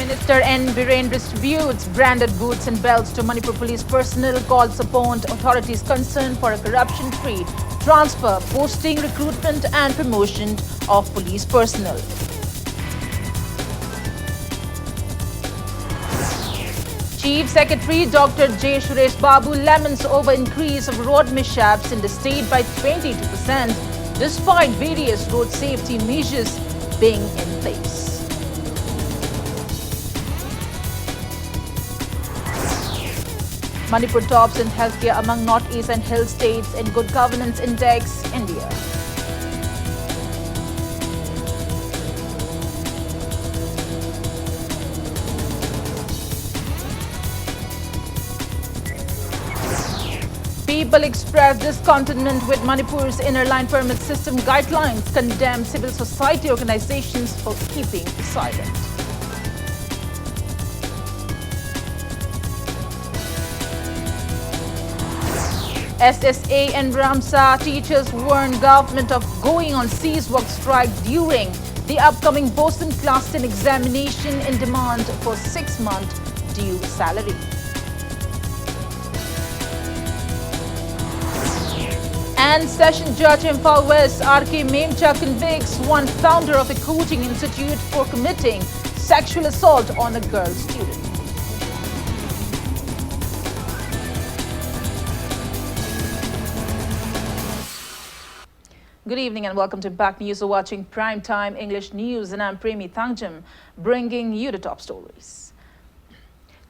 Minister N. Biren distributes branded boots and belts to Manipur police personnel, calls upon authorities concerned for a corruption-free transfer, posting, recruitment and promotion of police personnel. Chief Secretary Dr. J. Suresh Babu laments over increase of road mishaps in the state by 22%, despite various road safety measures being in place. Manipur tops in healthcare among Northeast and Hill states in Good Governance Index, India. People express discontentment with Manipur's inner line permit system guidelines, condemn civil society organizations for keeping silent. SSA and Ramsa teachers warn government of going on cease-work strike during the upcoming Boston Class 10 examination in demand for 6-month due salary. And Session Judge Imphal West R.K. Memcha convicts one founder of a coaching institute for committing sexual assault on a girl student. Good evening and welcome to Impact News. You're watching Primetime English News and I'm Premi Thangjam, bringing you the top stories.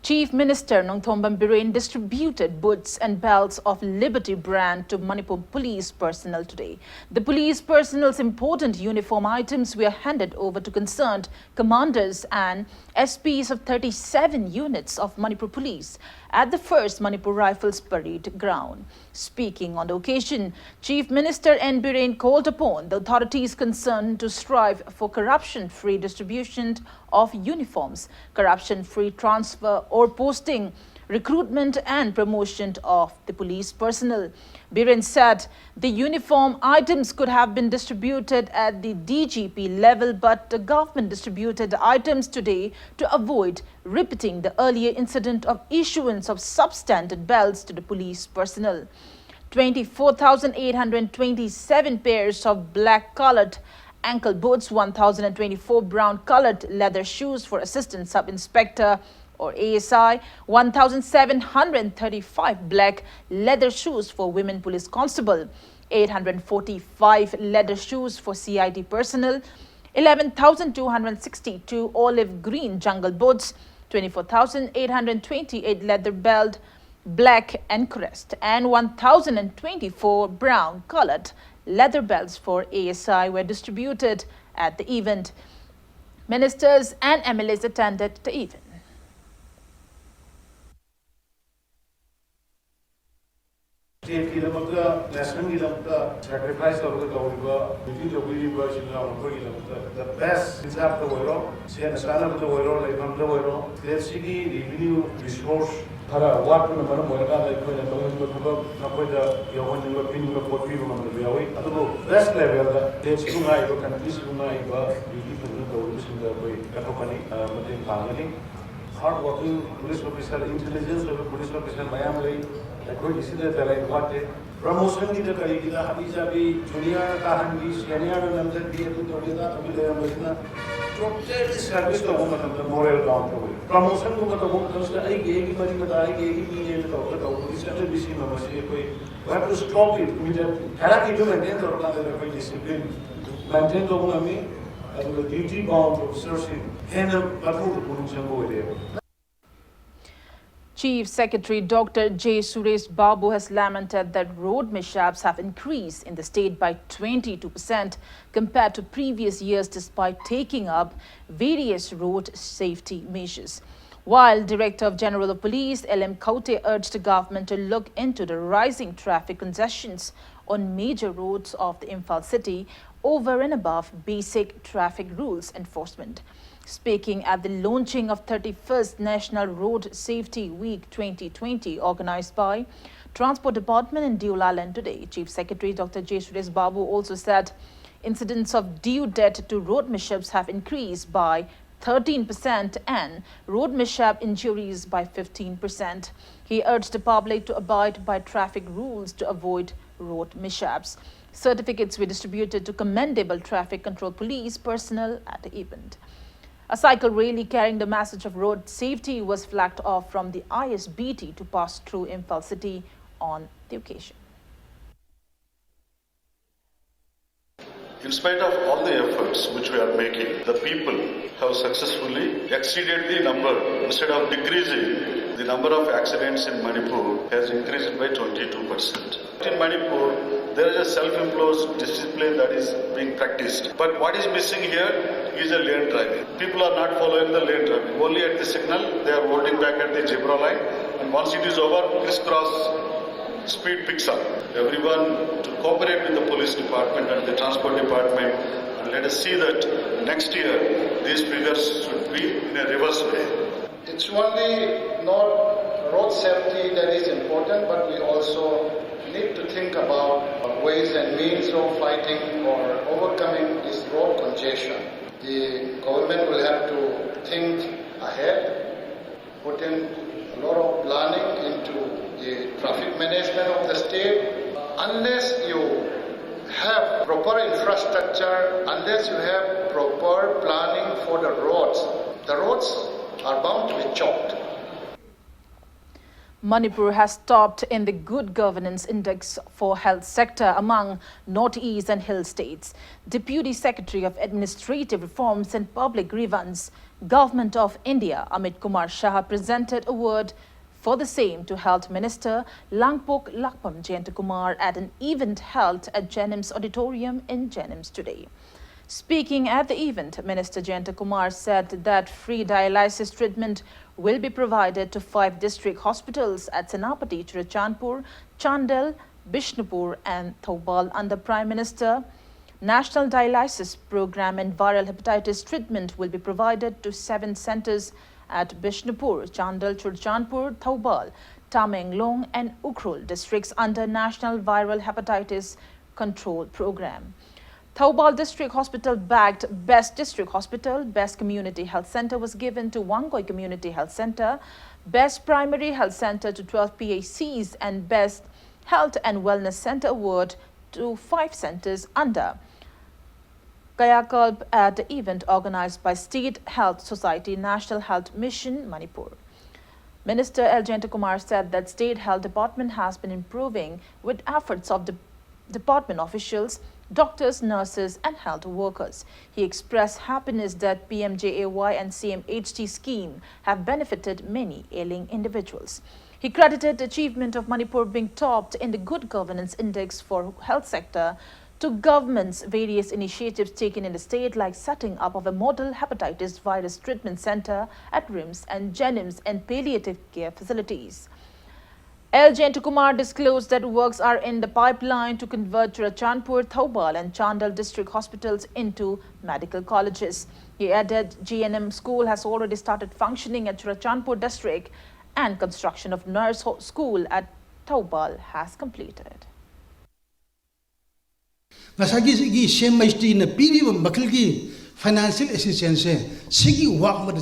Chief Minister Nongthombam Biren distributed boots and belts of Liberty brand to Manipur police personnel today. The police personnel's important uniform items were handed over to concerned commanders and SPs of 37 units of Manipur Police at the first Manipur Rifles Parade ground. Speaking on the occasion, Chief Minister N. Biren called upon the authorities concerned to strive for corruption-free distribution of uniforms, corruption-free transfer or posting, recruitment and promotion of the police personnel. Biren said the uniform items could have been distributed at the DGP level, but the government distributed the items today to avoid repeating the earlier incident of issuance of substandard belts to the police personnel. 24,827 pairs of black-colored ankle boots, 1,024 brown-colored leather shoes for Assistant Sub-Inspector or ASI, 1,735 black leather shoes for women police constable, 845 leather shoes for CID personnel, 11,262 olive green jungle boots, 24,828 leather belt, black and crest, and 1,024 brown colored leather belts for ASI were distributed at the event. Ministers and MLAs attended the event. State national sacrifice of the best is after the world, the stand of the world, like from the world, the city revenue resource. What when the Morga, like when the Yawan Pin of what people on the railway, at the best level, the Sunai, the country Sunai, you keep the way, company, family. Hard-working police officer, intelligence of a police officer, Miami, I see that I got it. Promotion की तो करेगी ना अभी जब भी junior का हम भी सीनियर में नंबर दिए तो थोड़ी ना अभी ले हम इसना टोटल सर्विस तो वो मतलब मोरल काउंट हो गई प्रमोशन को तो वो तो उसका एक ही मरी बताएगी एक ही पीने में तो पुलिस ने बीसी में बस ये कोई वह तो स्टॉप इट मुझे खड़ा की जो मेंटेन करना है कोई डिसिप्लिन मेंटेन तो वो हमें the duty bound officers in Chief Secretary Dr. J. Suresh Babu has lamented that road mishaps have increased in the state by 22% compared to previous years, despite taking up various road safety measures. While Director General of Police L.M. Kaute urged the government to look into the rising traffic congestions on major roads of the Imphal city over and above basic traffic rules enforcement. Speaking at the launching of 31st National Road Safety Week 2020 organized by Transport Department in Deolaland today, Chief Secretary Dr. J. Suresh Babu also said incidents of due death to road mishaps have increased by 13% and road mishap injuries by 15%. He urged the public to abide by traffic rules to avoid road mishaps. Certificates were distributed to commendable traffic control police personnel at the event. A cycle rally carrying the message of road safety was flagged off from the ISBT to pass through Imphal city on the occasion. In spite of all the efforts which we are making, the people have successfully exceeded the number. Instead of decreasing, the number of accidents in Manipur has increased by 22%. In Manipur, there is a self-imposed discipline that is being practiced. But what is missing here is a lane driving. People are not following the lane driving. Only at the signal, they are holding back at the zebra line. And once it is over, crisscross speed picks up. Everyone to cooperate with the police department and the transport department, and let us see that next year these figures should be in a reverse way. It's only not road safety that is important, but we also need to think about ways and means of fighting or overcoming this road congestion. The government will have to think ahead, put in a lot of planning into the traffic management of the state. Unless you have proper infrastructure, unless you have proper planning for the roads are bound to be choked. Manipur has topped in the Good Governance Index for Health Sector among Northeast and Hill states. Deputy Secretary of Administrative Reforms and Public Grievance, Government of India, Amit Kumar Shah, presented a award for the same to Health Minister Langpok Lakpam Jayantakumar at an event held at Jenims Auditorium in Jenims today. Speaking at the event, Minister Jayantakumar said that free dialysis treatment will be provided to 5 district hospitals at Senapati, Churachandpur, Chandel, Bishnupur and Thoubal under Prime Minister. National Dialysis Program and viral hepatitis treatment will be provided to 7 centers at Bishnupur, Chandel, Churachandpur, Thoubal, Tamenglong and Ukhrul districts under National Viral Hepatitis Control Program. Thoubal District Hospital bagged Best District Hospital, Best Community Health Center was given to Wangoi Community Health Center, Best Primary Health Center to 12 PHCs and Best Health and Wellness Center award to 5 centers under Kayakalp at the event organized by State Health Society National Health Mission, Manipur. Minister L. Jayantakumar said that State Health Department has been improving with efforts of the department officials, doctors, nurses and health workers. He expressed happiness that PMJAY and CMHT scheme have benefited many ailing individuals. He credited the achievement of Manipur being topped in the Good Governance Index for Health Sector to government's various initiatives taken in the state, like setting up of a model hepatitis virus treatment center at RIMS and Jenims and palliative care facilities. L. Jayantakumar disclosed that works are in the pipeline to convert Churachandpur, Thoubal and Chandel district hospitals into medical colleges. He added GNM school has already started functioning at Churachandpur district and construction of nurse school at Thoubal has completed. Masagi same mastery na piri makalgi financial assistance sigi work mad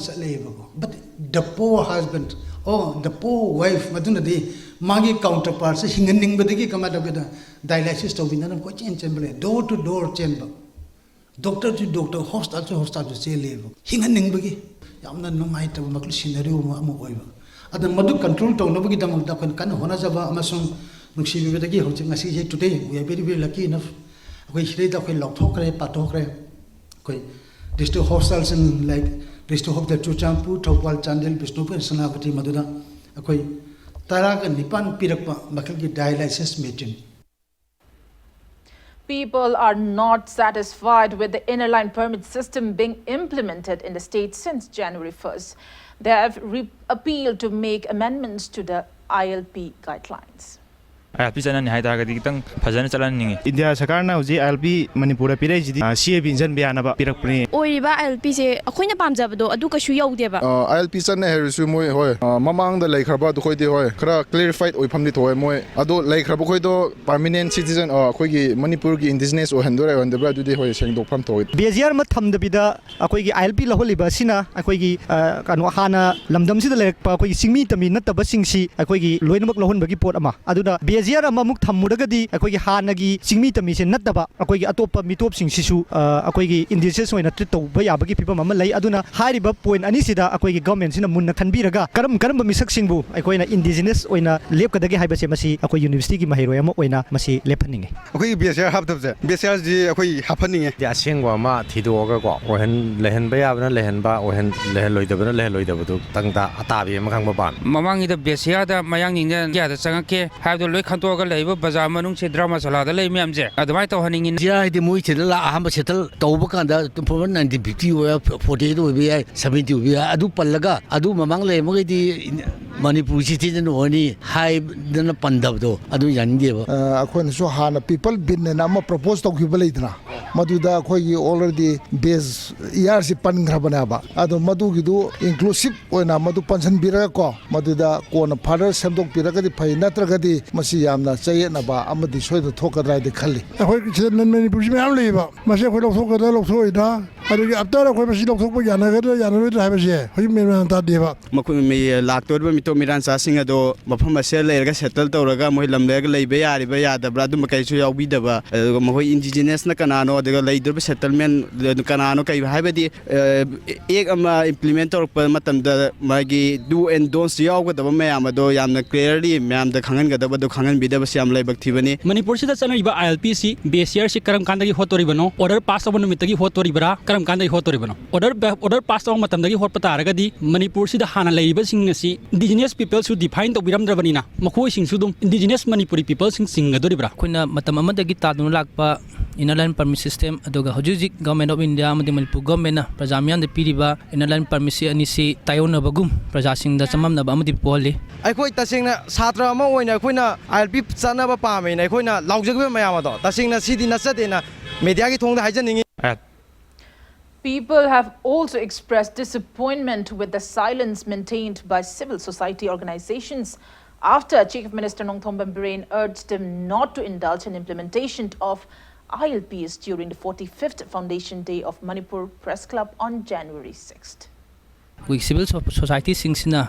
but the poor husband or the poor wife maduna de magi counterparts hinganing badagi kamada gada dialysis to winana ko chen door to door chen doctor to doctor hospital to hospital se level hinganing bagi yamna numai ta makal scenario ma oiba adan madu control to no bagi damang da kan hona jaba amasung nungsi bibedagi hoche ngasi today we are very lucky enough we should have district hospitals in like district hospital Churachandpur, Thoubal, Chandel, Bishnupur, and Senapati, Madura. Tarak and Nipan Pirakpa, Makalki dialysis machine. People are not satisfied with the inner line permit system being implemented in the state since January 1st. They have appealed to make amendments to the ILP guidelines. ILP ꯆꯠꯅꯅꯤ ꯍꯥꯏꯇꯥꯔꯒꯗꯤ ꯈꯤꯇꯪ ꯐꯖꯅ ꯆꯠꯍꯟꯅꯤꯡꯉꯤ India ꯁꯔꯀꯥꯔꯅ ꯍꯧꯖꯤꯛ ILP ꯃꯅꯤꯄꯨꯔꯗ ꯄꯤꯔꯛꯏꯁꯤꯗꯤ CAP ꯏꯟꯖꯟꯕ ꯌꯥꯅꯕ ꯄꯤꯔꯛꯄꯅꯤ ꯑꯣꯏꯔꯤꯕ ILPꯁꯦ ꯑꯩꯈꯣꯏꯅ ꯄꯥꯝꯖꯕꯗꯣ ꯑꯗꯨ ꯀꯩꯁꯨ ꯌꯧꯗꯦꯕ ILP ꯆꯠꯅꯩ ꯍꯥꯏꯔꯁꯨ ꯃꯣꯏ ꯍꯣꯏ ꯃꯃꯥꯡꯗ ꯂꯩꯈ꯭ꯔꯕ ꯑꯩꯈꯣꯏꯗꯤ ꯍꯣꯏ ꯈꯔ ꯀ꯭ꯂꯦꯔꯤꯐꯥꯏꯠ ꯑꯣꯏꯐꯝꯗꯤ ꯊꯣꯛꯑꯦ ꯃꯣꯏ ꯑꯗꯣ ꯂꯩꯈ꯭ꯔꯕ ꯑꯩꯈꯣꯏꯗꯣ ꯄꯔꯃꯤꯅꯦꯟ ꯁꯤꯇꯤꯖꯟ ꯑꯩꯈꯣꯏꯒꯤ ꯃꯅꯤꯄꯨꯔꯒꯤ ꯏꯟꯗꯤꯖꯤꯅꯁ ꯑꯣꯏꯍꯟꯗꯣꯏꯔꯥ ꯑꯣꯏꯍꯟꯗꯕ꯭ꯔꯥ ꯑꯗꯨꯗꯤ ꯍꯣꯏ ꯁꯦꯡꯗꯣꯛꯐꯝ ꯊꯣꯛꯑꯦ ꯕꯦꯖꯤꯌꯥꯔ ꯑꯃ ꯊꯝꯗꯕꯤꯗ ꯑꯩꯈꯣꯏꯒꯤ ILP ꯂꯧꯍꯜꯂꯤꯕ ꯑꯁꯤꯅ ꯑꯩꯈꯣꯏꯒꯤ ꯀꯩꯅꯣ ꯍꯥꯟꯅ ꯂꯝꯗꯝꯁꯤꯗ ꯂꯩꯔꯛꯄ ꯑꯩꯈꯣꯏꯒꯤ ꯆꯤꯡꯃꯤ ꯇꯝꯃꯤ ꯅꯠꯇꯕꯁꯤꯡꯁꯤ ꯑꯩꯈꯣꯏꯒꯤ ꯂꯣꯏꯅꯃꯛ ꯂꯧꯍꯟꯕꯒꯤ ꯄꯣꯠ ꯑꯃ ꯑꯗꯨꯅ ꯕꯦꯖꯤꯌꯥꯔ ꯑꯃꯃꯨꯛ ꯊꯝꯃꯨꯔꯒꯗꯤ ꯑꯩꯈꯣꯏꯒꯤ ꯍꯥꯟꯅꯒꯤ ꯆꯤꯡꯃꯤ ꯇꯝꯃꯤꯁꯦ ꯅꯠꯇꯕ ꯑꯩꯈꯣꯏꯒꯤ ꯑꯇꯣꯞꯄ ꯃꯤꯇꯣꯞꯁꯤꯡꯁꯤꯁꯨ ꯑꯩꯈꯣꯏꯒꯤ ꯏꯟꯗꯤꯖꯤꯅꯁ ꯑꯣꯏꯅ ꯇ꯭ꯔꯤꯠ ꯇꯧꯕ ꯌꯥꯕꯒꯤ ꯐꯤꯕꯝ ꯑꯃ ꯂꯩ ꯑꯗꯨꯅ ꯍꯥꯏꯔꯤꯕ ꯄꯣꯏꯟꯠ ꯑꯅꯤꯁꯤꯗ ꯑꯩꯈꯣꯏꯒꯤ ꯒꯚꯔꯟꯃꯦꯟꯠꯁꯤꯅ ꯃꯨꯟꯅ ꯈꯟꯕꯤꯔꯒ ꯀꯔꯝꯕ ꯃꯤꯁꯛꯁꯤꯡꯕꯨ ꯑꯩꯈꯣꯏꯅ ꯏꯟꯗꯤꯖꯤꯅꯁ ꯑꯣꯏꯅ ꯂꯦꯞꯀꯗꯒꯦ ꯍꯥꯏꯕꯁꯦ ꯃꯁꯤ ꯑꯩꯈꯣꯏ ꯌꯨꯅꯤꯚꯔꯁꯤꯇꯤꯒꯤ ꯃꯍꯩꯔꯣꯏ ꯑꯃ ꯑꯣꯏꯅ ꯃꯁꯤ ꯂꯦꯞꯍꯟꯅꯤꯡꯉꯤ ꯑꯩꯈꯣꯏꯒꯤ ꯕꯦꯖꯤꯌꯥꯔ ꯍꯥꯞꯇꯕꯁꯦ ꯕꯦꯖꯤꯌꯥꯔꯁꯤ ꯑꯩꯈꯣꯏ ꯍꯥꯞꯍꯟꯅꯤꯡꯉꯦ ꯑꯁꯦꯡꯕ ꯑꯃ ꯊꯤꯗꯣꯛꯑꯒꯀꯣ ꯂꯩꯍꯟꯕ ꯌꯥꯕꯅ ꯂꯩꯍꯟꯕ ꯂꯩꯍꯜꯂꯣꯏꯗꯕꯅ ꯂꯩꯍꯜꯂꯣꯏꯗꯕꯗꯨ ꯇꯪꯗ ꯑꯇꯥꯕꯤ ꯑꯃ ꯈꯪꯕ ꯄꯥꯝꯃꯤ ꯃꯃꯥꯡꯒꯤꯗ ꯕꯦꯖꯤꯌꯥꯔꯗ ꯃꯌꯥꯡꯁꯤꯡꯅ ꯀꯌꯥꯗ ꯆꯪꯉꯛꯀꯦ ꯍꯥꯏꯕꯗꯣ ꯂꯣꯏ ꯈꯟꯇꯣꯛꯑꯒ ꯂꯩꯕ ꯕꯖꯥꯔ ꯃꯅꯨꯡꯁꯦ ꯗ꯭ꯔꯃꯥ ꯁꯂꯥꯗ ꯂꯩ ꯃꯌꯥꯝꯁꯦ ꯑꯗꯨꯃꯥꯏꯅ ꯇꯧꯍꯟꯅꯤꯡꯉꯤ ꯕꯦꯖꯤꯌꯥꯔ ꯍꯥꯏꯗꯤ ꯃꯣꯏ ꯁꯤꯗ ꯑꯍꯥꯟꯕ ꯁꯦꯇꯜ ꯇꯧꯕ ꯀꯥꯟꯗ 1950 ꯑꯣꯏꯕ 48 ꯑꯣꯏꯕ ꯌꯥꯏ 70 ꯑꯣꯏꯕ ꯌꯥꯏ ꯑꯗꯨ ꯄꯜꯂꯒ ꯑꯗꯨ ꯃꯃꯥꯡ ꯂꯩꯔꯝꯃꯒꯗꯤ ꯃꯅꯤꯄꯨꯔ ꯁꯤꯇꯤꯖꯟ ꯑꯣꯏꯔꯅꯤ ꯍꯥꯏꯗꯅ ꯄꯟꯗꯕꯗꯣ ꯑꯗꯨ ꯌꯥꯅꯤꯡꯗꯦꯕ ꯑꯩꯈꯣꯏꯅꯁꯨ ꯍꯥꯟꯅ ꯄꯤꯄꯜ ꯕꯤꯟ ꯑꯅ ꯑꯃ ꯄ꯭ꯔꯣꯄꯣꯁ ꯇꯧꯈꯤꯕ ꯂꯩꯗꯅ ꯃꯗꯨꯗ ꯑꯩꯈꯣꯏꯒꯤ ꯑꯣꯜꯔꯦꯗꯤ ꯕꯦꯖ ꯏꯌꯥꯔꯁꯤ ꯄꯟꯈ꯭ꯔꯕꯅꯦꯕ ꯑꯗꯣ ꯃꯗꯨꯒꯤꯗꯨ ꯏꯟꯀ꯭ꯂꯨꯁꯤꯞ ꯑꯣꯏꯅ ꯃꯗꯨ ꯄꯟꯁꯤꯟꯕꯤꯔꯒꯀꯣ ꯃꯗꯨꯗ ꯀꯣꯟꯅ ꯐꯥꯗꯔ ꯁꯦꯝꯗꯣꯛꯄꯤꯔꯒꯗꯤ ꯐꯩ ꯅꯠꯇ꯭ꯔꯒꯗꯤ ꯃꯁꯤ ꯌꯥꯝꯅ ꯆꯌꯦꯠꯅꯕ ꯑꯃꯗꯤ ꯁꯣꯏꯗꯅ ꯊꯣꯛꯀꯗ꯭ꯔꯥ ꯍꯥꯏꯗꯤ ꯈꯜꯂꯤ ꯑꯩꯈꯣꯏ ꯁꯤꯗ ꯃꯅꯤꯄꯨꯔꯁꯤ ꯃꯌꯥꯝ ꯂꯩꯌꯦꯕ ꯃꯁꯤ ꯑꯩꯈꯣꯏ ꯂꯧꯊꯣꯛꯀꯗ꯭ꯔꯥ ꯂꯧꯊꯣꯛꯑꯣꯏꯗ꯭ꯔꯥ ꯑꯗꯨꯒꯤ ꯑꯞꯇꯔ ꯑꯩꯈꯣꯏ ꯃꯁꯤ ꯂꯧꯊꯣꯛꯄ ꯌꯥꯅꯒꯗ꯭ꯔꯥ ꯌꯥꯅꯔꯣꯏꯗ꯭ꯔꯥ ꯍꯥꯏꯕꯁꯦ ꯍꯧꯖꯤꯛ ꯃꯦꯟ ꯇꯥꯗꯦꯕ ꯃꯈꯣꯏ ꯂꯥꯛꯇꯧꯔꯤꯕ ꯃꯤꯇꯣꯞ ꯃꯤꯔꯥꯟꯆꯥꯁꯤꯡ ꯑꯗꯣ ꯃꯐꯝ ꯑꯁꯤꯗ ꯂꯩꯔꯒ ꯁꯦꯇꯜ ꯇꯧꯔꯒ ꯃꯣꯏ ꯂꯝ ꯂꯩꯔꯒ ꯂꯩꯕ ꯌꯥꯔꯤꯕ ꯌꯥꯗꯕ꯭ꯔꯥ ꯑꯗꯨꯝꯕ ꯀꯩꯁꯨ ꯌꯥꯎꯕꯤꯗꯕ ꯑꯗꯨꯒ ꯃꯈꯣꯏ ꯏꯟꯗꯤꯖꯤꯅꯁꯅ ꯀꯅꯥꯅꯣ ꯑꯗꯨꯒ ꯂꯩꯗꯧꯔꯤꯕ ꯁꯦꯇꯜꯃꯦꯟ ꯀꯅꯥꯅꯣ ꯀꯩ ꯍꯥꯏꯕꯗꯤ ꯑꯦꯛ ꯑꯃ ꯏꯝꯄ꯭ꯂꯤꯃꯦꯟ ꯇꯧꯔꯛꯄ ꯃꯇꯝꯗ ꯃꯥꯒꯤ ꯗꯨ ꯑꯦꯟ ꯗꯣꯟꯁ ꯌꯥꯎꯒꯗꯕ ꯃꯌꯥꯝ ꯑꯗꯣ ꯌꯥꯝꯅ ꯀ꯭ꯂꯤꯌꯔꯂꯤ ꯃꯌꯥꯝꯗ ꯈꯪꯍꯟꯒꯗꯕꯗꯣ ꯈꯪꯍꯟꯕꯤꯗꯕꯁꯤ ꯌꯥꯝ ꯂꯥꯏꯕꯛ ꯊꯤꯕꯅꯤ ꯃꯅꯤꯄꯨꯔꯁꯤꯗ ꯆꯠꯅꯔꯤꯕ ILPꯁꯤ ꯕꯦꯖꯤꯌꯥꯔꯁꯤ ꯀꯔꯝ ꯀꯥꯟꯗꯒꯤ ꯍꯣꯠꯇꯣꯔꯤꯕꯅꯣ ꯑꯣꯔꯗꯔ ꯄꯥꯁ ꯇꯧꯕ ꯅꯨꯃꯤꯠꯇꯒꯤ ꯍꯣꯠꯇꯣꯔꯤꯕ꯭ꯔꯥ ꯀꯔꯝ ꯀꯥꯟꯗꯒꯤ ꯍꯣꯠꯇꯣꯔꯤꯕꯅꯣ ꯑꯣꯔꯗꯔ ꯄꯥꯁ ꯇꯧꯕ ꯃꯇꯝꯗꯒꯤ ꯍꯣꯠꯄ ꯇꯥꯔꯒꯗꯤ ꯃꯅꯤꯄꯨꯔꯁꯤꯗ ꯍꯥꯟꯅ ꯂꯩꯔꯤꯕꯁꯤꯡ ꯑꯁꯤ ꯏꯟꯗꯤꯖꯤꯅꯁ ꯄꯤꯄꯜꯁꯨ ꯗꯤꯐꯥꯏꯟ ꯇꯧꯕꯤꯔꯝꯗ꯭ꯔꯕꯅꯤꯅ ꯃꯈꯣꯏꯁꯤꯡꯁꯨ ꯑꯗꯨꯝ ꯏꯟꯗꯤꯖꯤꯅꯁ ꯃꯅꯤꯄꯨꯔꯤ ꯄꯤꯄꯜꯁꯤꯡ ꯆꯤꯡꯒꯗꯣꯔꯤꯕ꯭ꯔꯥ ꯑꯩꯈꯣꯏꯅ ꯃꯇꯝ ꯑꯃꯗꯒꯤ ꯇꯥꯗꯨꯅ ꯂꯥꯛꯄ ꯏꯅꯔ ꯂꯥꯏꯟ ꯄꯔꯃꯤꯠ ꯁꯤꯁꯇꯦꯝ ꯑꯗꯨꯒ ꯍꯧꯖꯤꯛ ꯒꯚꯔꯟꯃꯦꯟꯠ ꯑꯣꯐ ꯏꯟꯗꯤꯌꯥ ꯑꯃꯗꯤ ꯃꯅꯤꯄꯨꯔ ꯒꯚꯔꯟꯃꯦꯟꯠꯅ ꯄ꯭ꯔꯖꯥ ꯃꯤꯌꯥꯝꯗ ꯄꯤꯔꯤꯕ ꯏꯅꯔ ꯂꯥꯏꯟ ꯄꯔꯃꯤꯠꯁꯤ ꯑꯅꯤꯁꯤ ꯇꯥꯏꯌꯣꯟꯅꯕꯒꯨꯝ ꯄ꯭ꯔꯖꯥꯁꯤꯡꯗ ꯆꯃꯝꯅꯕ ꯑꯃꯗꯤ ꯄꯣꯛꯍꯜꯂꯤ ꯑꯩꯈꯣꯏ ꯇꯁꯦꯡꯅ ꯁꯥꯇ꯭ꯔ ꯑꯃ ꯑꯣꯏꯅ ꯑꯩꯈꯣꯏꯅ ILP ꯆꯠꯅꯕ ꯄꯥꯝꯃꯦꯅ ꯑꯩꯈꯣꯏꯅ ꯂꯥꯎꯖꯈꯤꯕ ꯃꯌꯥꯝ ꯑꯗꯣ ꯇꯁꯦꯡꯅ ꯁꯤꯗꯤ ꯅꯠꯆꯗꯦꯅ ꯃꯦꯗꯤꯌꯥꯒꯤ ꯊꯣꯡꯗ ꯍꯥꯏꯖꯅꯤꯡꯉꯤ People have also expressed disappointment with the silence maintained by civil society organizations after Chief Minister Nongthombam Biren urged them not to indulge in implementation of ILPs during the 45th Foundation Day of Manipur Press Club on January 6th. We civil society singsina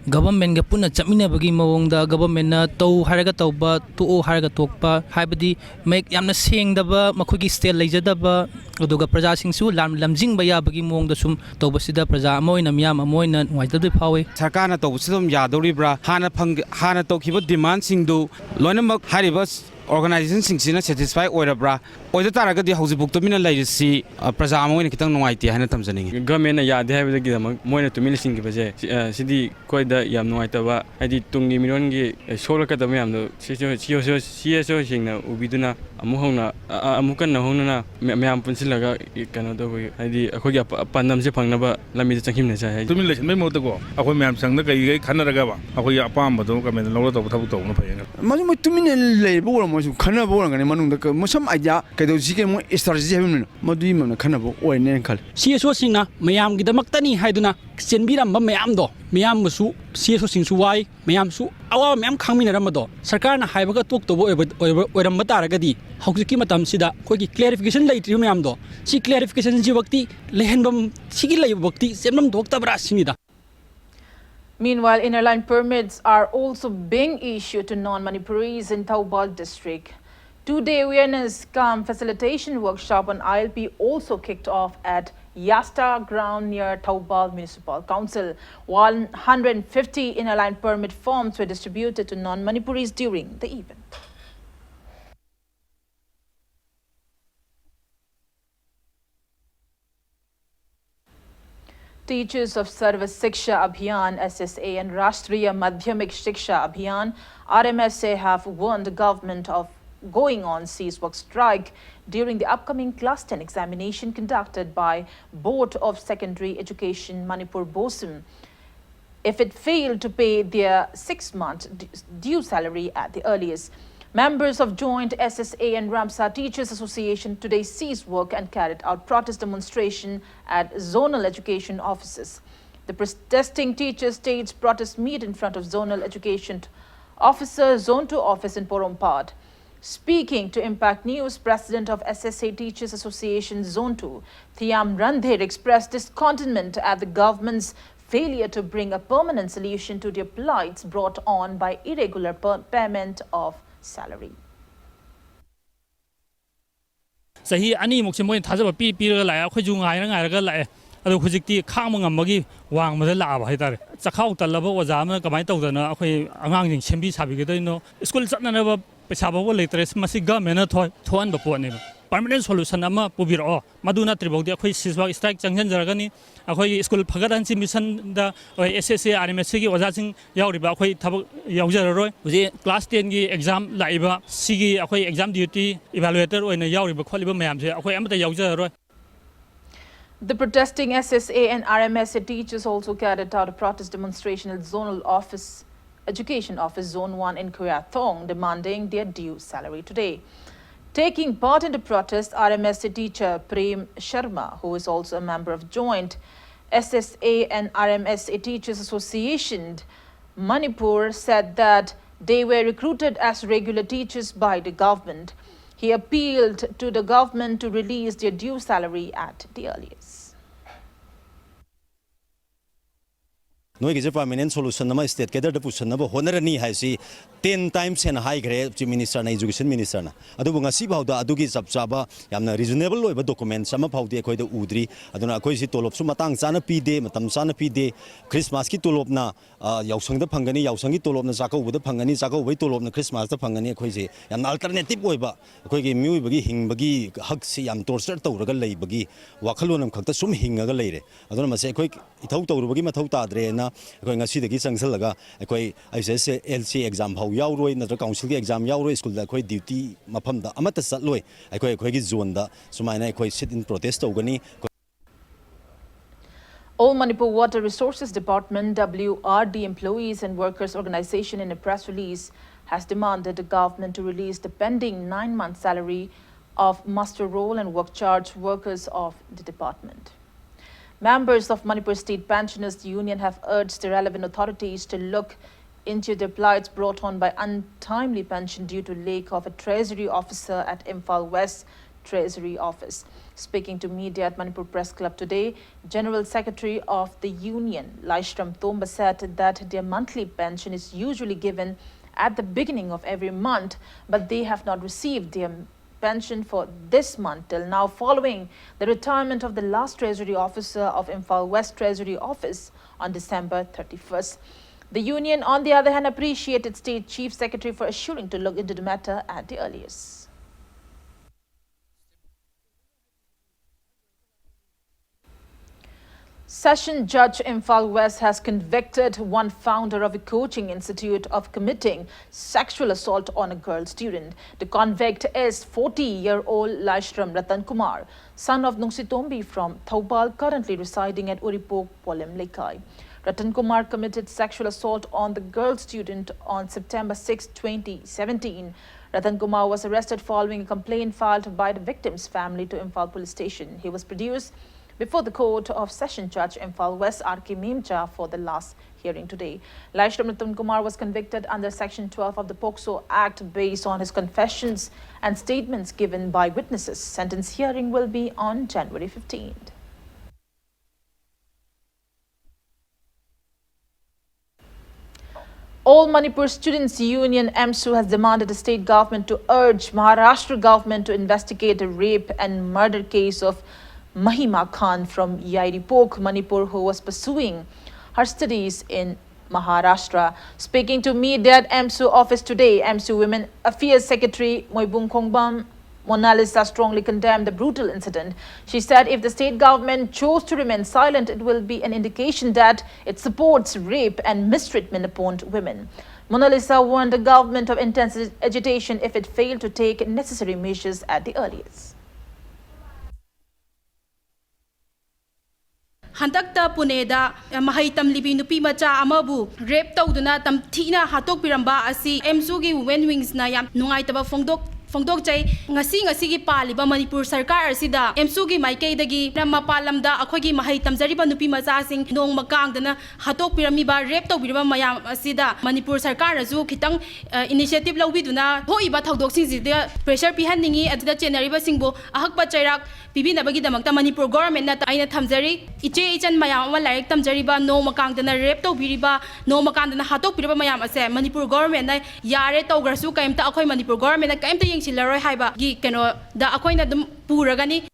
government ga puna chaminabagi mawongda government na tau haraga tauba to haraga tokpa haibadi make yamna sengdaba makhogi state leijadaba aduga praja singsu lamjingba yabagi mawongda sum tawbasida praja amoina miyam amoina nuaitadui phawi sarkarna tawbsidum yadoribra hana tawkhiba demand singdu loinamak hariba organizationsingsina satisfy oirabra oida taragadi haujibuк tumina lairisi praja amoina kitang nuaite hana tamjaningi government yade haibadagi moina tumina singibase sidi koida yam nuaitaba hadi tungni mirongi solakada mayamdo CSO singna ubiduna amukan hongna mayam punsilaga kano do hadi akhogi pandamse phangnaba lamida changimna sai tumina lesin mai motago akhoi mayam sangna kai khanaraga ba akhoi apam bado government lawla to thabu to na phayanga ꯃꯁꯤ ꯇꯨꯃꯤꯟꯅ ꯂꯩꯕ ꯑꯣꯏꯔꯝꯃꯁꯨ ꯈꯟꯅꯕ ꯑꯣꯏꯔꯝꯒꯅꯤ ꯃꯅꯨꯡꯗ ꯃꯁꯝ idea ꯀꯩꯗꯧꯁꯤꯒꯦ ꯃꯣꯏ strategy ꯍꯥꯏꯕꯅꯤꯅ ꯃꯗꯨꯒꯤ ꯃꯔꯝꯗ ꯈꯟꯅꯕ ꯑꯣꯏꯅꯦꯅ ꯈꯜꯂꯤ CSOꯁꯤꯡꯅ ꯃꯌꯥꯝꯒꯤꯗꯃꯛꯇꯅꯤ ꯍꯥꯏꯗꯨꯅ ꯆꯦꯟꯕꯤꯔꯝꯕ ꯃꯌꯥꯝꯗꯣ ꯃꯌꯥꯝꯕꯨꯁꯨ CSOꯁꯤꯡꯁꯨ ꯋꯥꯏ ꯃꯌꯥꯝꯁꯨ ꯑꯋꯥꯕ ꯃꯌꯥꯝ ꯈꯪꯃꯤꯟꯅꯔꯝꯕꯗꯣ ꯁꯔꯀꯥꯔꯅ ꯍꯥꯏꯕꯒ ꯇꯣꯛꯇꯧꯕ ꯑꯣꯏꯔꯝꯕ ꯇꯥꯔꯒꯗꯤ ꯍꯧꯖꯤꯛꯀꯤ ꯃꯇꯝꯁꯤꯗ ꯑꯩꯈꯣꯏꯒꯤ ꯀ꯭ꯂꯦꯔꯤꯐꯤꯀꯦꯁꯟ ꯂꯩꯇ꯭ꯔꯤꯕ ꯃꯌꯥꯝꯗꯣ ꯁꯤ ꯀ꯭ꯂꯦꯔꯤꯐꯤꯀꯦꯁꯟꯁꯤꯃꯛꯇꯤ ꯂꯩꯍꯟꯐꯝ ꯁꯤꯒꯤ ꯂꯩꯕꯃꯛꯇꯤ ꯆꯦꯟꯐꯝ ꯊꯣꯛꯇꯕ꯭ꯔꯥ ꯁꯤꯅꯤꯗ. Meanwhile, inner line permits are also being issued to non-Manipuris in Taubal district. Two-day awareness cum facilitation workshop on ILP also kicked off at Yasta ground near Taubal Municipal Council. 150 inner line permit forms were distributed to non-Manipuris during the event. Teachers of Sarva Shiksha Abhiyan SSA and Rashtriya Madhyamik Shiksha Abhiyan RMSA have warned the government of going on cease work strike during the upcoming Class 10 examination conducted by Board of Secondary Education Manipur BOSIM. if it failed to pay their 6-month due salary at the earliest. Members of joint SSA and Ramsar Teachers Association today ceased work and carried out protest demonstration at zonal education offices. The protesting teachers staged protest meet in front of zonal education officer Zone 2 office in Porompad. Speaking to Impact News, President of SSA Teachers Association Zone 2, Thiam Randher expressed discontentment at the government's failure to bring a permanent solution to their plights brought on by irregular payment of salary. Sahi ani mukse moin thajaba pi la khoi ju ngai ga la adu khujikti khang mangam wang ma la ba haidar chakhau talaba oja ma kamai tawdana akhoi angang jing sembi sabi ge no school chatna na ba pesa ba leitre masi government na thoan ba po ne permanent solution ama pubiro maduna tribodi akhoi siswa strike changjan jaragani akhoi school phagadan si mission da SSA RMS gi oja sing yauri ba akhoi thabak yaujar roi uji class 10 gi exam laiba sigi akhoi exam duty evaluator oina yauri ba kholiba mayam se akhoi amata yaujar roi. The protesting SSA and RMSA teachers also carried out a protest demonstration at Zonal Office, Education Office Zone 1 in Koreathong, demanding their due salary today. Taking part in the protest, RMSA teacher Prem Sharma, who is also a member of joint SSA and RMSA Teachers Association, Manipur, said that they were recruited as regular teachers by the government. He appealed to the government to release their due salary at the earliest. Noise permanent solution nama state kedar da pusan na honor ni haisi 10 times and high grade chief minister na education minister na adu bunga si bauda adu gi chap chaba yamna reasonable loiba documents sama phauti khoi da udri aduna khoi si tolop su matang chana pi de matam chana pi de Christmas ki tolop na yausang da phangani yausang ki tolop na chakau bu da phangani chakau bai tolop na Christmas da phangani khoi si yamna alternative oiba khoi gi mui bagi hing bagi hak si yam torture tawraga lei bagi wakhalonam khakta sum hingaga leire aduna mase khoi ithau tawru bagi mathau ta dre na khoi ngasi dagi changsalga khoi ISS LC exam hau yauroi na council ki exam yauroi school da khoi duty mafam da amata chatloi khoi gi zone da sumaina khoi sit in protest tawgani. All Manipur Water Resources Department WRD employees and workers organization in a press release has demanded the government to release the pending 9-month salary of master roll and work charge workers of the department. Members of Manipur State Pensioners Union have urged the relevant authorities to look into the plights brought on by untimely pension due to lack of a treasury officer at Imphal West Treasury Office. Speaking to media at Manipur Press Club today, General Secretary of the Union, Laishram Tomba, said that their monthly pension is usually given at the beginning of every month, but they have not received their pension for this month till now following the retirement of the last Treasury Officer of Imphal West Treasury Office on December 31st. The union, on the other hand, appreciated State Chief Secretary for assuring to look into the matter at the earliest. Session Judge Imphal West has convicted one founder of a coaching institute of committing sexual assault on a girl student. The convict is 40-year-old Laishram Ratan Kumar, son of Nungsitombi from Thoubal, currently residing at Uripok, Polem Lekai. Ratan Kumar committed sexual assault on the girl student on September 6, 2017. Ratan Kumar was arrested following a complaint filed by the victim's family to Imphal Police Station. He was produced before the court of Session Judge Imphal West R.K. Memcha for the last hearing today. Laishram Ratan Kumar was convicted under Section 12 of the POCSO Act based on his confessions and statements given by witnesses. Sentence hearing will be on January 15th. All Manipur Students Union MSU has demanded the state government to urge Maharashtra government to investigate the rape and murder case of Mahima Khan from Yairipok, Manipur, who was pursuing her studies in Maharashtra. Speaking to media at MSU office today, MSU Women Affairs Secretary Moibung Kongbam Mona Lisa strongly condemned the brutal incident. She said if the state government chose to remain silent, it will be an indication that it supports rape and mistreatment upon women. Mona Lisa warned the government of intense agitation if it failed to take necessary measures at the earliest. Hantakta Puneda, Mahaitam Libi Nupi Macha Amabu, Rape Toduna, Tamtina Hatok Piramba, Asi, Msugi, Wen Wings Nayam, Nungaitaba Fongdok Jay, Ngasigi Paliba, Manipur Sarkar Sida, Msugi Maikei, Namapalamda, Akogi Mahaitam Zariba Nupi Mazasing, Nong Makangdana, Hatok Piramiba, Rape Tobirama Mayam Asida, Manipur Sarkar Azu, Kitang Initiative Lawiduna, Hoiba Toksin, pressure Pihaningi at the General Singbo, Ahakpa Chairak, Pibinabagi Damakta Manipur government that Aina Tamzari, Iche and Mayama like Tamzariba, no Makangdana Repto Biriba, no Makandana Hatok Piriba Mayama, Manipur government, Yare Tograsu, came to Akoi Manipur government, came to Yingsilaro Haiba, Gikano, the Akoina Puragani.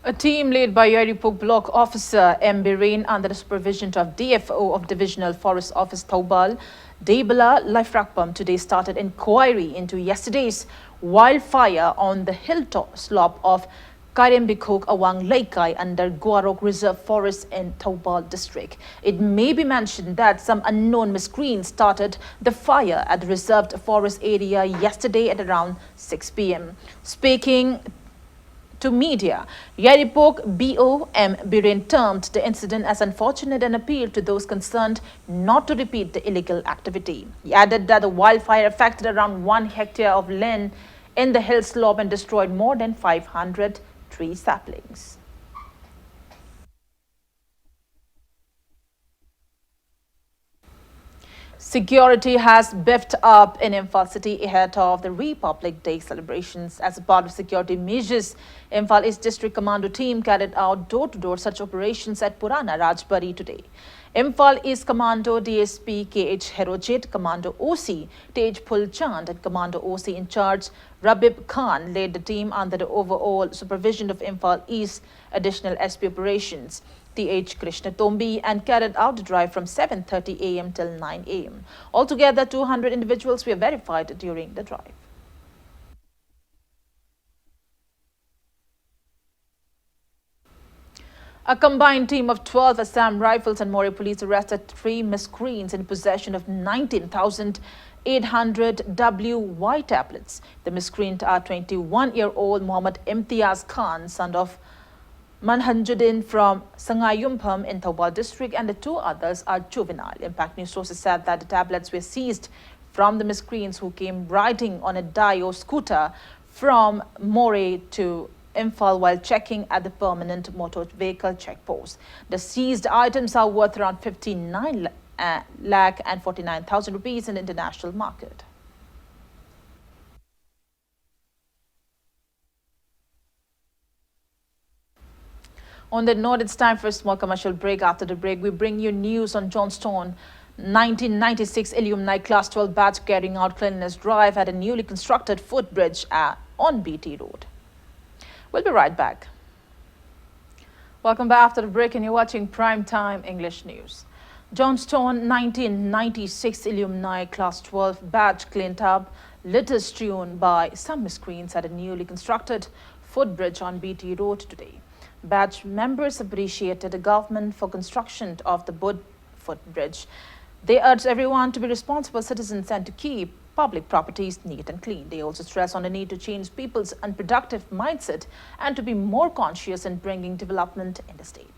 A team led by Yaripuk Block Officer M. Birain under the supervision of DFO of Divisional Forest Office Taubal, Debala Lifrakpam today started inquiry into yesterday's wildfire on the hilltop slope of Karembikok Awang Laikai under Guarok Reserve Forest in Taubal district. It may be mentioned that some unknown miscreants started the fire at the reserved forest area yesterday at around 6 p.m. Speaking to media, Yaripok BOM Birain termed the incident as unfortunate and appealed to those concerned not to repeat the illegal activity. He added that the wildfire affected around 1 hectare of land in the hill slope and destroyed more than 500 tree saplings. Security has beefed up in Imphal city ahead of the Republic Day celebrations. As a part of security measures, Imphal East District Commando team carried out door-to-door such operations at Purana Rajbari today. Imphal East Commando DSP KH Herojit, Commando OC Tej Pulchand and Commando OC in charge Rabib Khan led the team under the overall supervision of Imphal East Additional SP operations. TH Krishna Tombi and carried out the drive from 7:30 a.m. till 9 a.m. Altogether, 200 individuals were verified during the drive. A combined team of 12 Assam Rifles and Moreh Police arrested 3 miscreants in possession of 19,800 WY tablets. The miscreants are 21-year-old Muhammad Imtiaz Khan, son of Manhanjuddin from Sangayumpam in Taubal district, and the 2 others are juvenile. Impact News sources said that the tablets were seized from the miscreants who came riding on a Dio scooter from Moreh to Imphal while checking at the permanent motor vehicle checkpost. The seized items are worth around 59 lakh and 49,000 rupees in the international market. On that note, it's time for a small commercial break. After the break, we bring you news on Johnstone 1996 alumni class 12 batch carrying out cleanliness drive at a newly constructed footbridge on BT Road. We'll be right back. Welcome back after the break, and you're watching Prime Time English News. Johnstone 1996 alumni class 12 batch cleaned up litter strewn by some miscreants at a newly constructed footbridge on BT Road today. Batch members appreciated the government for construction of the footbridge. They urged everyone to be responsible citizens and to keep public properties neat and clean. They also stress on the need to change people's unproductive mindset and to be more conscious in bringing development in the state.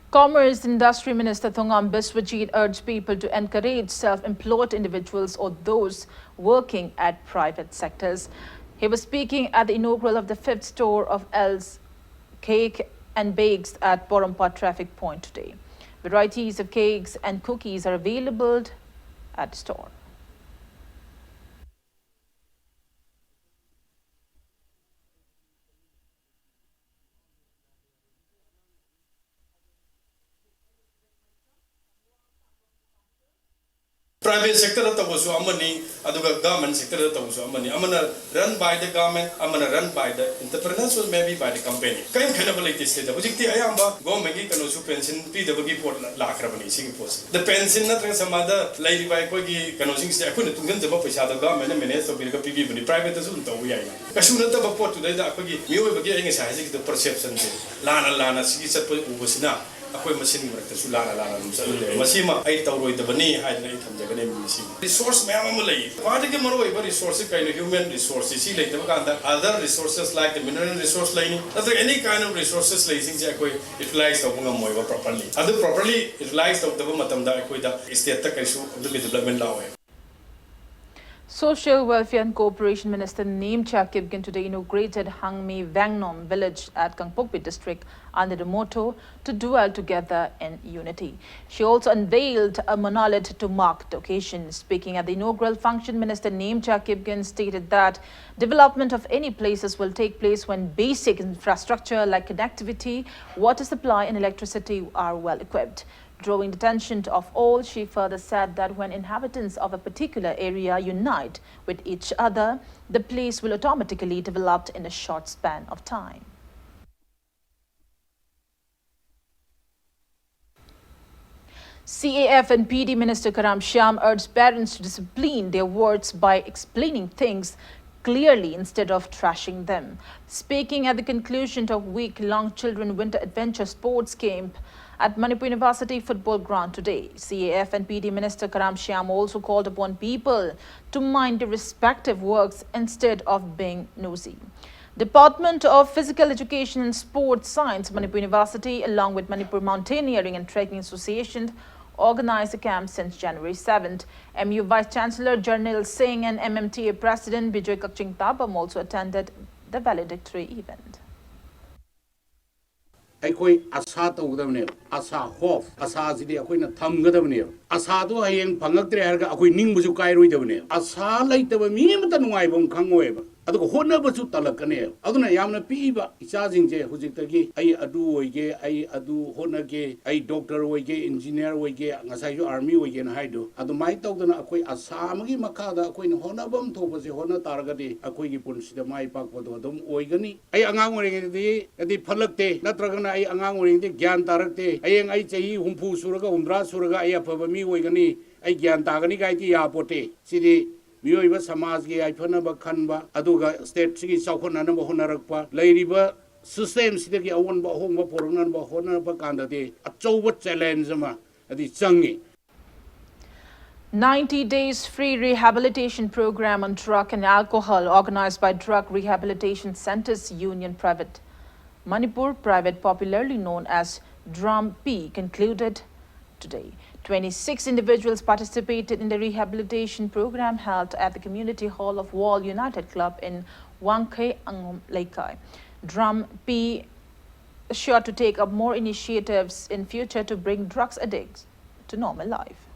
Commerce Industry Minister Thongam Biswajit urged people to encourage self-employed individuals or those working at private sectors. He was speaking at the inaugural of the 5th store of L's Cake and Bakes at Borompa Traffic Point today. Varieties of cakes and cookies are available at the store. private sector tabusu amani aduga government sector tabusu amani amana run by the government amana run by the entrepreneurs or maybe by the company kain khanability state hujikti ayamba government gi kanu su pension pi the gi pot la khrabani sing post the pension na tra samada lai by ko gi kanu sing se akuna tungan jaba paisa da government manage to bi ga pi bi private su to wi ai kasu na ta ba pot da da ko gi miyo ba gi ai ngai sa ji the perception se lana sigi sat po ubusina akoi machine mark su lana dum sa le masima ai tawroi da bani hai na i thamja gane machine resource mayam am lai part ke maro iba resource kind of human resources si lai da ka other resources like the mineral resource line or any kind of resources lai sing ja koi utilize to ngam moi properly adu properly utilize to da matam da koi da state ta kai su development law Social Welfare and Cooperation Minister Neem Chakibgin today inaugurated Hangmi Wangnom village at Kangpokpi district under the motto to dwell together in unity. She also unveiled a monolith to mark the occasion. Speaking at the inaugural function, Minister Neem Chakibgin stated that development of any places will take place when basic infrastructure like connectivity, water supply and electricity are well equipped. Drawing the attention of all, she further said that when inhabitants of a particular area unite with each other, the place will automatically develop in a short span of time. CAF and PD Minister Karam Shyam urged parents to discipline their words by explaining things clearly instead of trashing them. Speaking at the conclusion of week-long Children Winter Adventure Sports Camp at Manipur University Football Ground today, CAF and PD Minister Karam Shyam also called upon people to mind their respective works instead of being nosy. Department of Physical Education and Sports Science, Manipur University, along with Manipur Mountaineering and Trekking Association, organized the camp since January 7th. MU Vice Chancellor Jarnail Singh and MMTA President Bijoy Kakching Tabam also attended the valedictory event. ꯑꯩꯈꯣꯏ ꯑꯁꯥ ꯇꯧꯒꯗꯕꯅꯦꯕ ꯑꯁꯥ hope ꯑꯁꯥꯁꯤꯗꯤ ꯑꯩꯈꯣꯏꯅ ꯊꯝꯒꯗꯕꯅꯦꯕ ꯑꯁꯥꯗꯣ ꯍꯌꯦꯡ ꯐꯪꯉꯛꯇ꯭ꯔꯦ ꯍꯥꯏꯔꯒ ꯑꯩꯈꯣꯏ ꯅꯤꯡꯕꯁꯨ ꯀꯥꯏꯔꯣꯏꯗꯕꯅꯦꯕ ꯑꯁꯥ ꯂꯩꯇꯕ ꯃꯤ ꯑꯃꯇ ꯅꯨꯡꯉꯥꯏꯕꯝ ꯈꯪꯉꯣꯏꯕ ꯑꯗꯨꯒ ꯍꯣꯠꯅꯕꯁꯨ ꯇꯜꯂꯛꯀꯅꯦꯕ ꯑꯗꯨꯅ ꯌꯥꯝꯅ ꯄꯤꯛꯏꯕ ꯏꯆꯥꯁꯤꯡꯁꯦ ꯍꯧꯖꯤꯛꯇꯒꯤ ꯑꯩ ꯑꯗꯨ ꯑꯣꯏꯒꯦ ꯑꯩ ꯑꯗꯨ ꯍꯣꯠꯅꯒꯦ ꯑꯩ ꯗꯣꯛꯇꯔ ꯑꯣꯏꯒꯦ ꯏꯟꯖꯤꯅꯤꯌꯔ ꯑꯣꯏꯒꯦ ꯉꯁꯥꯏꯁꯨ ꯑꯥꯔꯃꯤ ꯑꯣꯏꯒꯦꯅ ꯍꯥꯏꯗꯣ ꯑꯗꯨꯃꯥꯏꯅ ꯇꯧꯗꯅ ꯑꯩꯈꯣꯏ ꯑꯁꯥ ꯑꯃꯒꯤ ꯃꯈꯥꯗ ꯑꯩꯈꯣꯏꯅ ꯍꯣꯠꯅꯕꯝ ꯊꯣꯛꯄꯁꯦ ꯍꯣꯠꯅ ꯇꯥꯔꯒꯗꯤ ꯑꯩꯈꯣꯏꯒꯤ ꯄꯨꯟꯁꯤꯗ ꯃꯥꯏ ꯄꯥꯛꯄꯗꯣ ꯑꯗꯨꯝ ꯑꯣꯏꯒꯅꯤ ꯑꯩ ꯑꯉꯥꯡ ꯑꯣꯏꯔꯤꯉꯩꯗꯗꯤ ꯐꯠꯂꯛꯇꯦ ꯅꯠꯇ꯭ꯔꯒꯅ ꯑꯩ ꯑꯉꯥꯡ ꯑꯣꯏꯔꯤꯉꯩꯗ ꯒ꯭ꯌꯥꯟ ꯇꯥꯔꯛꯇꯦ ꯍꯌꯦꯡ ꯑꯩ ꯆꯍꯤ 60 ꯁꯨꯔꯒ 80 ꯁꯨꯔꯒ ꯑꯩ ꯑꯐꯕ ꯃꯤ ꯑꯣꯏꯒꯅꯤ ꯑꯩ ꯒ꯭ꯌꯥꯟ ꯇꯥꯒꯅꯤ ꯒꯥꯏꯗꯤ ꯌꯥꯄꯣꯠꯇꯦ ꯁꯤꯗꯤ मियोइबा समाज के आइफनबा खनबा अदुगा स्टेट सिगी चौखननबा होनरकपा लैरिबा सिस्टम सिदगी अवनबा होंबा पोरनबा होनबा कांददे अचौबा चैलेंज अमा अदि चंगी 90 days free rehabilitation program on drug and alcohol organized by Drug Rehabilitation Centers Union Private Manipur Private, popularly known as Drum P, concluded today. 26 individuals participated in the rehabilitation program held at the community hall of Wall United Club in Wangkai Angom Laikai. Drum P is sure to take up more initiatives in future to bring drugs addicts to normal life.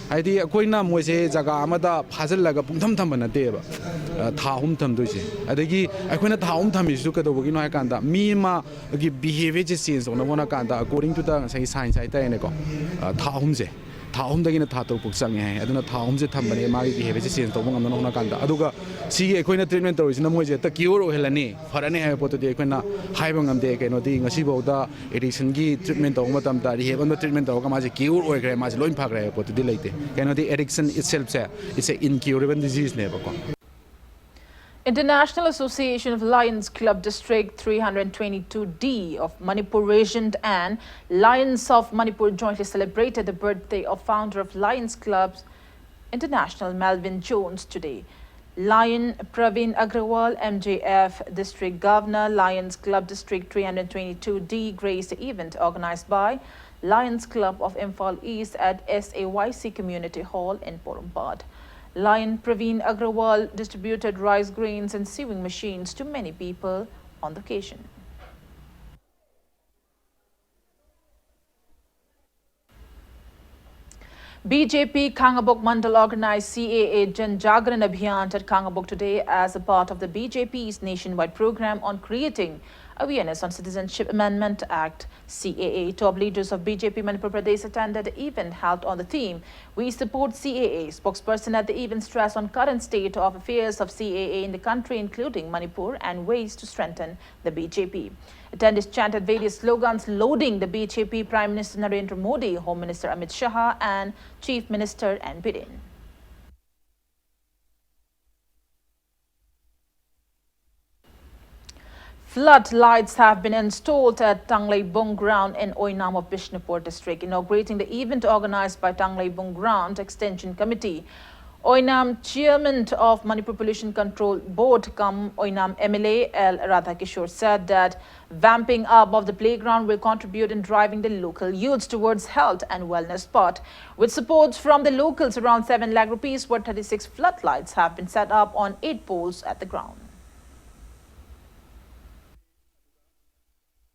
हाइदी अकोइना मोइसे जगह अमदा फाजलगा पुंथम थम नतेबा था हुम थम दोइसे अदगी अकोइना था हुम थमिसु कदोबगी no हाकांदा मीमा गी behaviour जे change होना वना कांदा अकॉर्डिंग टू द सही साइंस आइतायने को था हुमसे था हुमदगिना था तो पुक्संगे है अदुना था हुमसे थमबने मागी बिहेवियर जे चेंज तोबंग ननो होना कांदा अदुगा सिगी अकोइना ट्रीटमेंट तोरिसिना मोइजे त क्यूर ओहेलनी फरने है पोतो दे अकोइना हाइबंगम दे केनो दी ngasi bauda एडिक्शन की ट्रीटमेंट तो मतम ता रिहेबन ट्रीटमेंट तो का माजे क्यूर ओइग्रे माजे लोइन फाग्रे पोतो दी लेते केनो दी एडिक्शन itself से इट्स ए incurable disease ने बको International Association of Lions Club District 322D of Manipur Region and Lions of Manipur jointly celebrated the birthday of founder of Lions Clubs International Melvin Jones today. Lion Praveen Agrawal, MJF District Governor, Lions Club District 322D graced the event organized by Lions Club of Imphal East at SAYC Community Hall in Porumbad. Lion Praveen Agrawal distributed rice grains and sewing machines to many people on the occasion. BJP Kangabok Mandal organized CAA Jan Jagran Abhiyan at Kangabok today as a part of the BJP's nationwide program on creating Awareness on Citizenship Amendment Act CAA. Top leaders of BJP Manipur Pradesh attended the event held on the theme "We Support CAA." Spokesperson at the event stressed on current state of affairs of CAA in the country, including Manipur, and ways to strengthen the BJP. Attendees chanted various slogans loading the BJP Prime Minister Narendra Modi, Home Minister Amit Shah, and Chief Minister N. Biren. Floodlights have been installed at Tangleibung Ground in Oinam of Bishnupur district, inaugurating the event organized by Tangleibung Ground Extension Committee. Oinam Chairman of Manipur Pollution Control Board Oinam MLA L. Radhakishore said that vamping up of the playground will contribute in driving the local youths towards health and wellness spot. With support from the locals, around 7 lakh rupees worth 36 floodlights have been set up on 8 poles at the ground.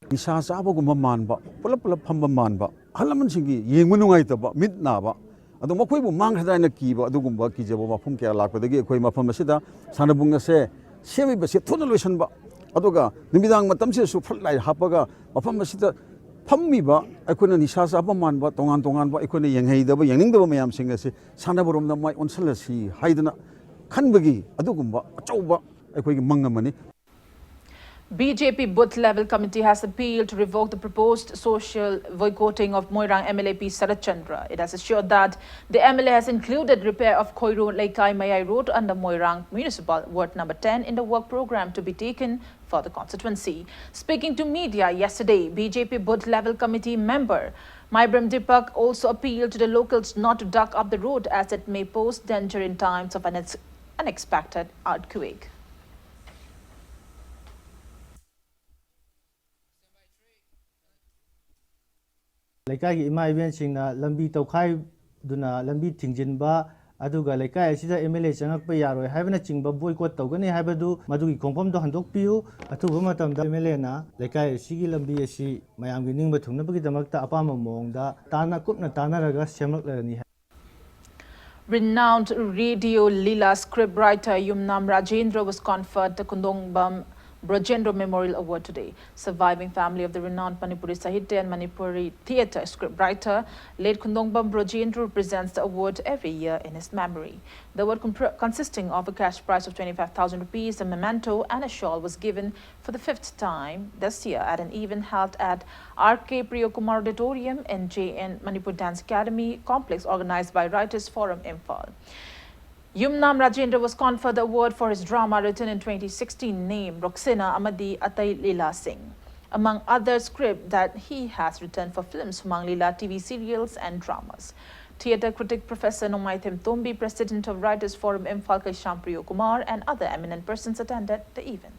Nisha Sabaguma Manba, Pulapula Pamba Manba, Halamansingi, Yingunuaitaba, Midnaba, Adomaku Manghadana Kiba, Dugumba Kijaba, Punka Laka, the Gayquema Pamasida, Sanabunga say, Semi Basit, Tonalishan Ba, Adoga, Nimidang Matamsi, Supra Hapaga, Pamasita, Pamiba, I couldn't Nisha Sabaman, but Tongan, I couldn't Yang Haida, Yang the Mayam singers, Sanaburum, the Mai on Salasi, Haidana, Kanbagi, Adugumba, Choba, I could Mangamani. BJP booth level committee has appealed to revoke the proposed social boycotting of Moirang MLA P. Sarat Chandra. It has assured that the MLA has included repair of Khoiru Laikai Mayai Road under Moirang Municipal Ward number 10 in the work program to be taken for the constituency. Speaking to media yesterday, BJP booth level committee member Maibram Dipak also appealed to the locals not to duck up the road as it may pose danger in times of an unexpected earthquake. Laikai ima event singna lambi tawkhai duna lambi thingjinba aduga laikai asida MLA changakpa yaroi haibana chingba boycott tawgani haibadu madugi khongpam do handokpiu athuba matamda MLA na laikai sigi lambi asi mayamgi ningba thungnabagi damakta apama mongda tana kupna tanaraga semlaklani. Renowned radio Leela scriptwriter Yumnam Rajendra was conferred the Kundongbam Brajendra Memorial Award today. Surviving family of the renowned Manipuri Sahitya and Manipuri theatre scriptwriter, late Kundongbam Brajendra presents the award every year in his memory. The award consisting of a cash prize of 25,000 rupees, a memento and a shawl was given for the 5th time this year at an event held at R.K. Priyokumar Auditorium in JN Manipur Dance Academy complex organized by Writers Forum Imphal. Yumnam Rajendra was conferred the award for his drama written in 2016 named Roxina Amadi Atai Leela Singh, among other scripts that he has written for films, Mang Leela TV serials and dramas. Theatre critic Professor Nomaithim Tombi, President of Writers Forum Imphal Kaisham Priyokumar, and other eminent persons attended the event.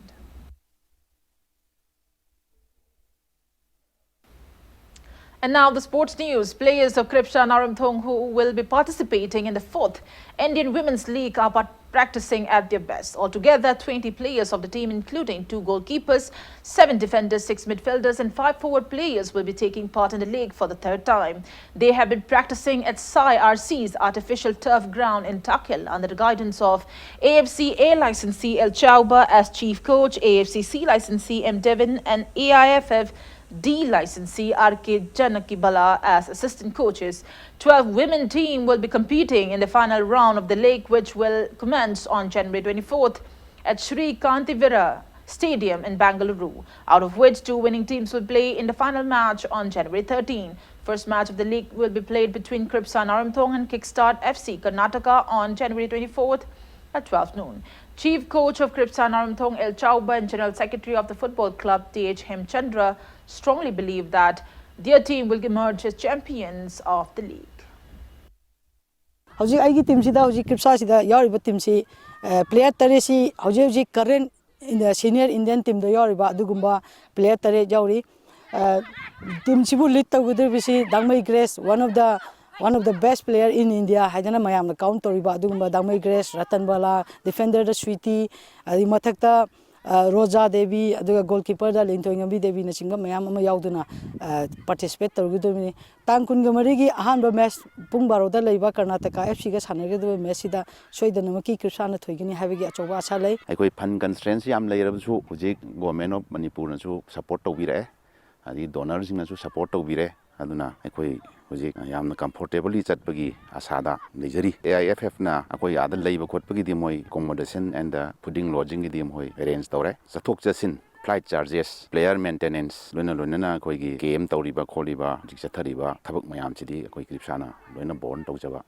And now the sports news. Players of Kripsa Naramthong who will be participating in the 4th Indian Women's League are practicing at their best. Altogether, 20 players of the team, including 2 goalkeepers, 7 defenders, 6 midfielders and 5 forward players will be taking part in the league for the 3rd time. They have been practicing at Sai RC's artificial turf ground in Takil under the guidance of AFC A licensee El Chauba as chief coach, AFC C licensee M. Devin and AIFF D licensee R.K. Janakibala as assistant coaches. 12 women team will be competing in the final round of the league, which will commence on January 24th at Sri Kantivira Stadium in Bangalore, out of which 2 winning teams will play in the final match on January 13. First match of the league will be played between Kripsa Naramthong and Kickstart FC Karnataka on January 24th at 12 noon. Chief coach of Kripsa Naramthong El Chauba and General Secretary of the football club T.H. Hemchandra strongly believe that their team will emerge as champions of the league. Hauji aigi team sida hauji Kripsa sida yariba team si player tare si hauji current in the senior Indian team da yariba adugumba player tare jauri team sibu lead tawudir bisi Dangmai Grace, one of the best player in India. Haidana mayam na count toriba adugumba Dangmai Grace, Ratan Bala, defender da Sweetie, adi mathakta Roja Devi aduga goalkeeper da Lintoingambi Devi na chingam mayam ama yauduna participate tawgudumni tang kun gamarigi ahanba match pung baroda leiba Karnataka FC ga sanagadu match sida soidanamaki Krishna thoigini habigi achoba asa lei aikoi fan constraints yam leirabu hujik government of Manipur na su support tawbire adi donors na su support tawbire aduna aikoi hujik yamna comfortably chatbagi asada lejari AIFF na akoi ada leiba khotpagi di moi accommodation and fooding lodging di moi arrange tawre chathok chasin flight charges player maintenance loina na koi gi game tawriba kholiba jik chathariba thabak mayam chidi koi kripsana loina born tawjaba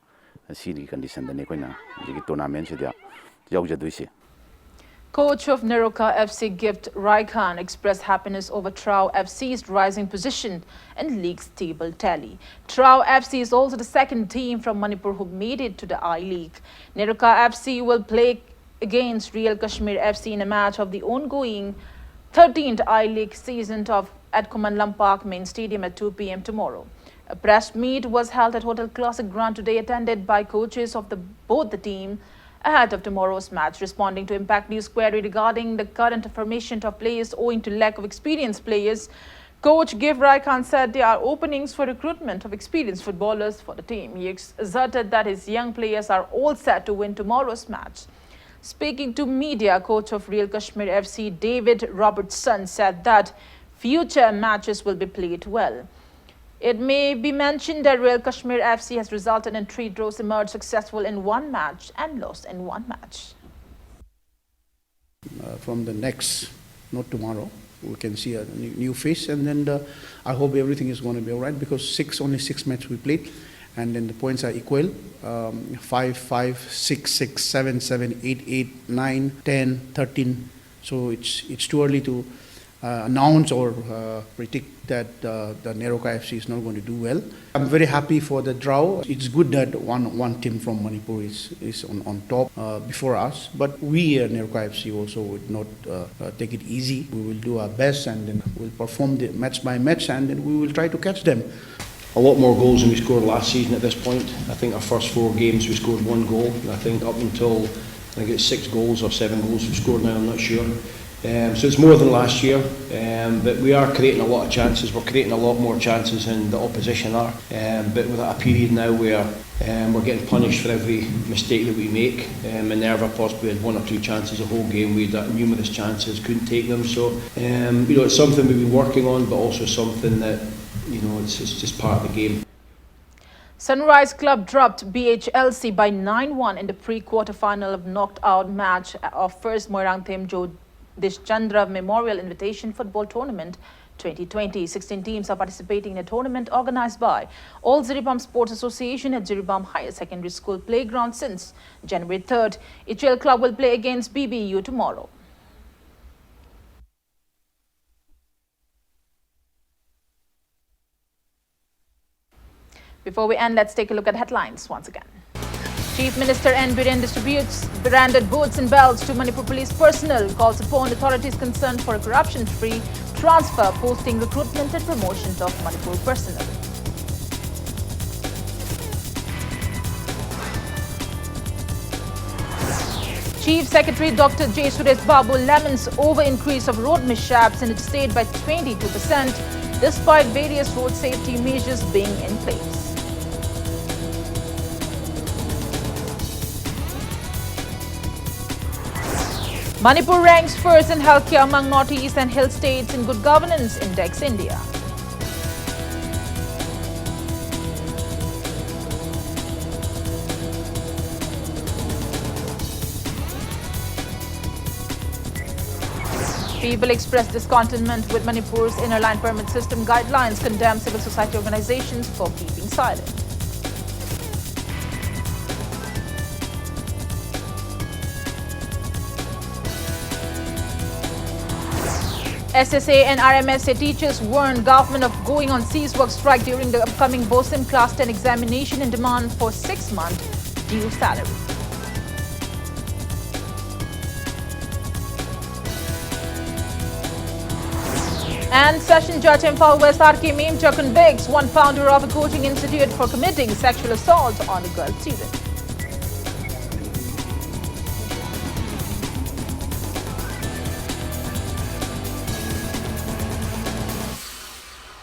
siri condition dane koina jigi tournament sidia yawjaduisi. Coach of Neroka FC Gift Raikhan expressed happiness over Trau FC's rising position in league's table tally. Trau FC is also the second team from Manipur who made it to the I-League. Neroka FC will play against Real Kashmir FC in a match of the ongoing 13th I-League season at Kumanlam Park Main Stadium at 2 p.m. tomorrow. A press meet was held at Hotel Classic Grand today, attended by coaches of both the team ahead of tomorrow's match. Responding to Impact News query regarding the current formation of players owing to lack of experienced players, Coach Gift Raikhan said there are openings for recruitment of experienced footballers for the team. He asserted that his young players are all set to win tomorrow's match. Speaking to media, coach of Real Kashmir FC David Robertson said that future matches will be played well. It may be mentioned that Real Kashmir FC has resulted in 3 draws, emerged successful in 1 match and lost in 1 match. From the next, not tomorrow, we can see a new face, and then I hope everything is going to be all right, because only 6 matches we played, and then the points are equal, 5, 5, 6, 6, 7, 7, 8, 8, 9, 10, 13. So it's too early to announce or predict that the Neroka FC is not going to do well. I'm very happy for the draw. It's good that one team from Manipur is on top before us, but we at Neroka FC also would not take it easy. We will do our best, and then we'll perform the match by match, and then we will try to catch them. A lot more goals than we scored last season at this point. I think our first 4 games we scored 1 goal, and I think up until 6 goals or 7 goals we've scored now, I'm not sure. So it's more than last year, but we are creating a lot of chances. We're creating a lot more chances than the opposition are, but we're at a period now where we're getting punished for every mistake that we make. Minerva possibly had 1 or 2 chances the whole game. We had numerous chances, couldn't take them. So it's something we've been working on, but also something that it's just part of the game. Sunrise Club dropped BHLC by 9-1 in the pre-quarter-final of knocked-out match of first Moirangthem Dishchandra Memorial Invitation Football Tournament 2020. 16 teams are participating in a tournament organized by All Ziribam Sports Association at Ziribam Higher Secondary School Playground since January 3rd. HL Club will play against BBU tomorrow. Before we end, let's take a look at headlines once again. Chief Minister N. Biren distributes branded boots and belts to Manipur police personnel, calls upon authorities concerned for a corruption-free transfer, posting, recruitment and promotion of Manipur personnel. Chief Secretary Dr. J. Suresh Babu laments over-increase of road mishaps in the state by 22%, despite various road safety measures being in place. Manipur ranks first in healthcare among Northeast and Hill states in Good Governance Index, India. People express discontentment with Manipur's inner line permit system guidelines, condemn civil society organizations for keeping silent. SSA and RMSA teachers warned government of going on cease-work strike during the upcoming BOSIM Class 10 examination and demand for 6-month due salary. And Session Judge Imphal West R.K. Memcha convicts one founder of a coaching institute for committing sexual assault on a girl student.